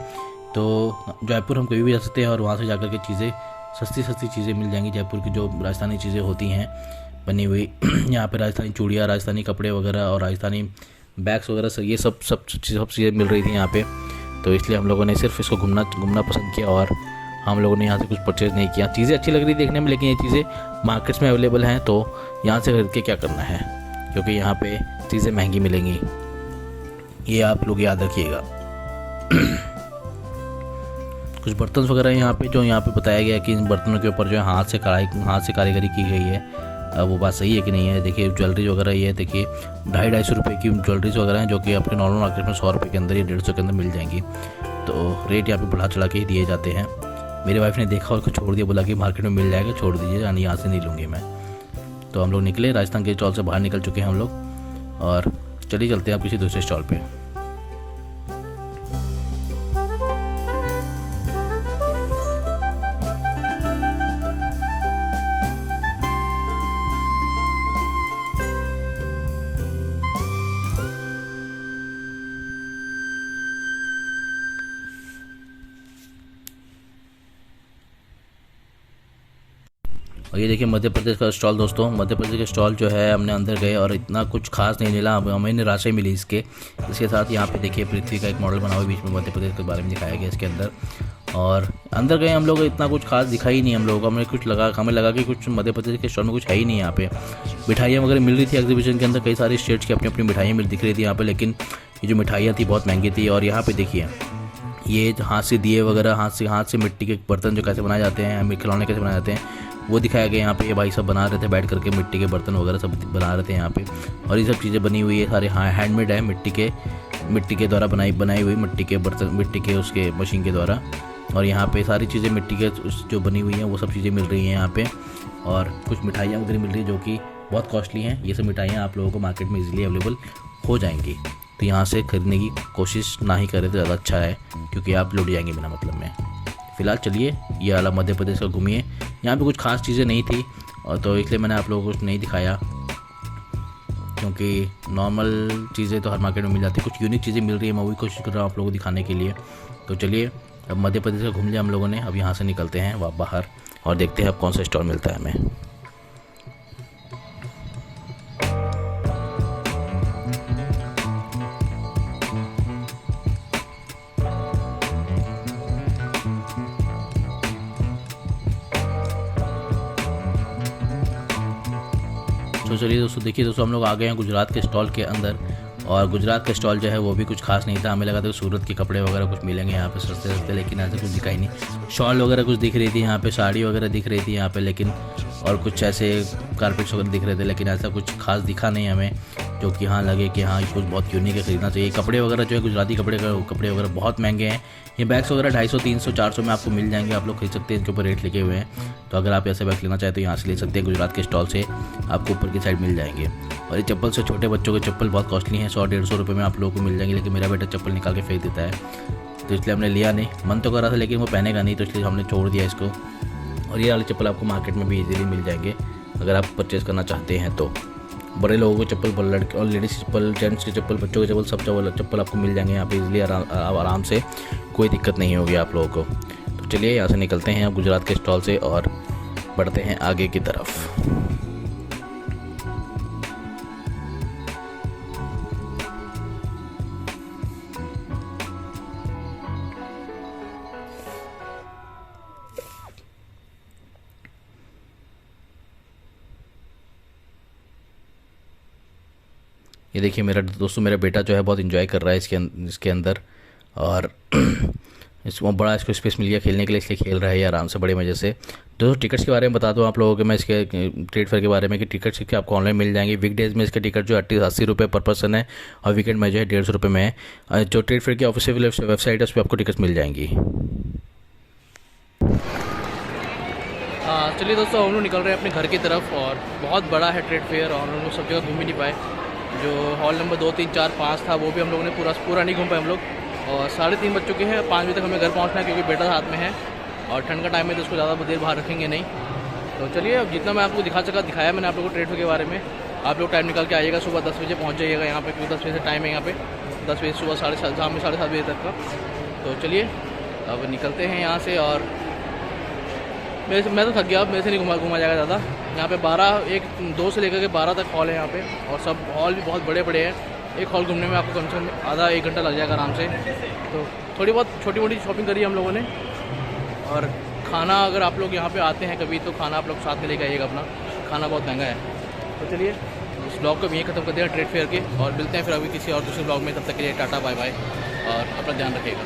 तो जयपुर हम कभी भी जा सकते हैं और वहाँ से जाकर के चीज़ें सस्ती चीज़ें मिल जाएंगी, जयपुर की जो राजस्थानी चीज़ें होती हैं बनी हुई। यहाँ पे राजस्थानी चूड़ियाँ, राजस्थानी कपड़े वगैरह और राजस्थानी बैग्स वगैरह ये सब चीज़ें मिल रही थी यहाँ पे। तो इसलिए हम लोगों ने सिर्फ इसको घूमना पसंद किया और हम लोगों ने यहाँ से कुछ परचेज़ नहीं किया। चीज़ें अच्छी लग रही देखने में, लेकिन ये चीज़ें मार्केट्स में अवेलेबल हैं तो यहाँ से खरीद के क्या करना है, क्योंकि यहाँ पे चीज़ें महंगी मिलेंगी, ये आप लोग याद रखिएगा। कुछ बर्तन वगैरह यहाँ पे बताया गया है कि इन बर्तनों के ऊपर जो है हाथ से कारीगरी की गई है। अब वो बात सही है कि नहीं है। देखिए ज्वेलरी वगैरह ये देखिए 250-250 रुपये की ज्वेलरीज वगैरह हैं, जो कि आपके नॉर्मल मार्केट में 100 रुपये के अंदर या 150 के अंदर मिल जाएंगी। तो रेट यहाँ पे बढ़ा चढ़ा के ही दिए जाते हैं। मेरे वाइफ ने देखा और कुछ छोड़ दिया, बोला कि मार्केट में मिल जाएगा, छोड़ दीजिए, यानी यहाँ से नहीं लूँगी मैं। तो हम लोग निकले, राजस्थान के स्टॉल से बाहर निकल चुके हैं हम लोग और चलिए चलते हैं आप किसी दूसरे स्टॉल पर। और ये देखिए मध्य प्रदेश का स्टॉल। दोस्तों मध्य प्रदेश का स्टॉल जो है, हमने अंदर गए और इतना कुछ खास नहीं मिला, हमें निराशा मिली इसके साथ। यहाँ पे देखिए पृथ्वी का एक मॉडल बना हुआ बीच में, मध्य प्रदेश के बारे में दिखाया गया इसके अंदर। और अंदर गए हम लोग, इतना कुछ खास दिखा ही नहीं हम लोगों को। हमें लगा कि कुछ मध्य प्रदेश के स्टॉल में कुछ है ही नहीं। यहाँ पे मिठाइयाँ वगैरह मिल रही थी एग्जीबिशन के अंदर, कई सारी स्टेट्स की अपनी अपनी मिठाइयाँ दिख रही थी यहाँ पर, लेकिन ये जो मिठाइयाँ थी बहुत महंगी थी। और यहाँ पर देखिए ये हाथ से दिए वगैरह, हाथ से मिट्टी के बर्तन जो कैसे बनाए जाते हैं, खिलौने कैसे बनाए जाते हैं, वो दिखाया गया यहाँ पे। ये भाई सब बना रहे थे बैठ करके, मिट्टी के बर्तन वगैरह सब बना रहे थे यहाँ पे। और ये सब चीज़ें बनी हुई है सारे हैंडमेड है, मिट्टी के द्वारा बनाई हुई मिट्टी के बर्तन, मिट्टी के उसके मशीन के द्वारा। और यहाँ पे सारी चीज़ें मिट्टी के जो बनी हुई हैं वो सब चीज़ें मिल रही हैं यहाँ पे। और कुछ मिठाइयाँ वगैरह मिल रही है जो कि बहुत कॉस्टली हैं। ये सब मिठाइयाँ आप लोगों को मार्केट में ईजिली अवेलेबल हो जाएंगी, तो यहाँ से खरीदने की कोशिश ना ही करें तो ज़्यादा अच्छा है, क्योंकि आप लुट जाएंगे बिना मतलब में। फ़िलहाल चलिए ये वाला मध्य प्रदेश का घूमिए। यहाँ पे कुछ खास चीज़ें नहीं थी और तो इसलिए मैंने आप लोगों को कुछ नहीं दिखाया, क्योंकि नॉर्मल चीज़ें तो हर मार्केट में मिल जाती है। कुछ यूनिक चीज़ें मिल रही है, मैं वही कोशिश कर रहा हूँ आप लोगों को दिखाने के लिए। तो चलिए अब मध्य प्रदेश का घूम लिया हम लोगों ने, अब यहाँ से निकलते हैं बाहर और देखते हैं अब कौन सा स्टॉल मिलता है हमें। चलिए दोस्तों, देखिए दोस्तों, हम लोग आ गए हैं गुजरात के स्टॉल के अंदर। और गुजरात का स्टॉल जो है वो भी कुछ खास नहीं था। हमें लगा था कि सूरत के कपड़े वगैरह कुछ मिलेंगे यहाँ पे सस्ते सस्ते, लेकिन ऐसा कुछ दिखाई नहीं। शॉल वगैरह कुछ दिख रही थी यहाँ पे, साड़ी वगैरह दिख रही थी यहाँ पे, लेकिन और कुछ ऐसे कारपेट्स वगैरह दिख रहे थे, लेकिन ऐसा कुछ खास दिखा नहीं हमें जो कि हाँ लगे कि हाँ कुछ बहुत यूनिक है, खरीदना चाहिए। कपड़े वगैरह जो है गुजराती कपड़े वगैरह बहुत महंगे हैं। ये बैग्स वगैरह 250, 300, 400 में आपको मिल जाएंगे, आप लोग खरीद सकते हैं। इनके ऊपर रेट लिखे हुए हैं, तो अगर आप ऐसे बैग लेना चाहें तो यहाँ से ले सकते हैं। गुजरात के स्टॉल से आपको ऊपर की साइड मिल जाएंगे। और ये चप्पल से छोटे बच्चों के चप्पल बहुत कॉस्टली हैं, 100-150 रुपये में आप लोगों को मिल जाएंगे, लेकिन मेरा बेटा चप्पल निकाल के फेंक देता है, तो इसलिए हमने लिया नहीं। मन तो कर रहा था लेकिन वो पहनेगा नहीं, तो इसलिए हमने छोड़ दिया इसको। और ये वाले चप्पल आपको मार्केट में भी इजीली मिल जाएंगे अगर आप परचेज़ करना चाहते हैं तो। बड़े लोगों के चप्पल, लड़के और लेडीज़ चप्पल, जेंट्स के चप्पल, बच्चों के चप्पल, सब चप्पल आपको मिल जाएंगे यहाँ पे इजीली, आराम से, कोई दिक्कत नहीं होगी आप लोगों को। तो चलिए यहाँ से निकलते हैं आप गुजरात के स्टॉल से और बढ़ते हैं आगे की तरफ। ये देखिए मेरा दोस्तों, मेरा बेटा जो है बहुत इन्जॉय कर रहा है इसके अंदर, और इसको बड़ा इसको स्पेस मिल गया खेलने के लिए, इसलिए खेल रहा है ये आराम से बड़े मज़े से। दोस्तों टिकट्स के बारे में बता दूं आप लोगों को मैं इसके ट्रेड फेयर के बारे में कि टिकट्स इसके आपको ऑनलाइन मिल जाएंगे। वीकडेज़ में इसके टिकट जो 80 रुपये पर पर्सन है, और वीकेंड में जो है 150 रुपये में है। जो ट्रेड फेयर की ऑफिशियल वेबसाइट है उस पर आपको टिकट्स मिल जाएंगी। चलिए दोस्तों, हम लोग निकल रहे हैं अपने घर की तरफ, और बहुत बड़ा है ट्रेड फेयर, और हम लोग सब जगह घूम ही नहीं पाए। जो हॉल नंबर 2, 3, 4, 5 था वो भी हम लोगों ने पूरा नहीं घूम पाए हम लोग। और 3:30 बज चुके हैं, 5 बजे तक हमें घर पहुंचना है, क्योंकि बेटा साथ में है और ठंड का टाइम है तो उसको ज़्यादा देर बाहर रखेंगे नहीं। तो चलिए, अब जितना मैं आपको दिखाया मैंने आप लोगों को ट्रेड फेयर के बारे में। आप लोग टाइम निकाल के आइएगा, सुबह 10 बजे पहुँच जाइएगा यहाँ पे, क्योंकि 10 बजे से टाइम है यहाँ पे, 10 बजे सुबह 7:30, शाम में 7:30 बजे तक का। तो चलिए अब निकलते हैं यहाँ से। और मैं तो थक गया, अब मेरे से नहीं घुमा जाएगा ज़्यादा। यहाँ पे 2 से लेकर के 12 तक हॉल है यहाँ पे, और सब हॉल भी बहुत बड़े बड़े हैं। एक हॉल घूमने में आपको कम से कम आधा 1 घंटा लग जाएगा आराम से। तो थोड़ी बहुत छोटी मोटी शॉपिंग करी हम लोगों ने। और खाना, अगर आप लोग यहाँ पे आते हैं कभी, तो खाना आप लोग साथ में लेके आइएगा अपना, खाना बहुत महंगा है। तो चलिए इस ब्लॉग को भी यहीं ख़त्म करते हैं ट्रेड फेयर के, और मिलते हैं फिर अभी किसी और दूसरे ब्लॉग में। तब तक के लिए टाटा बाय बाय, और अपना ध्यान रखिएगा।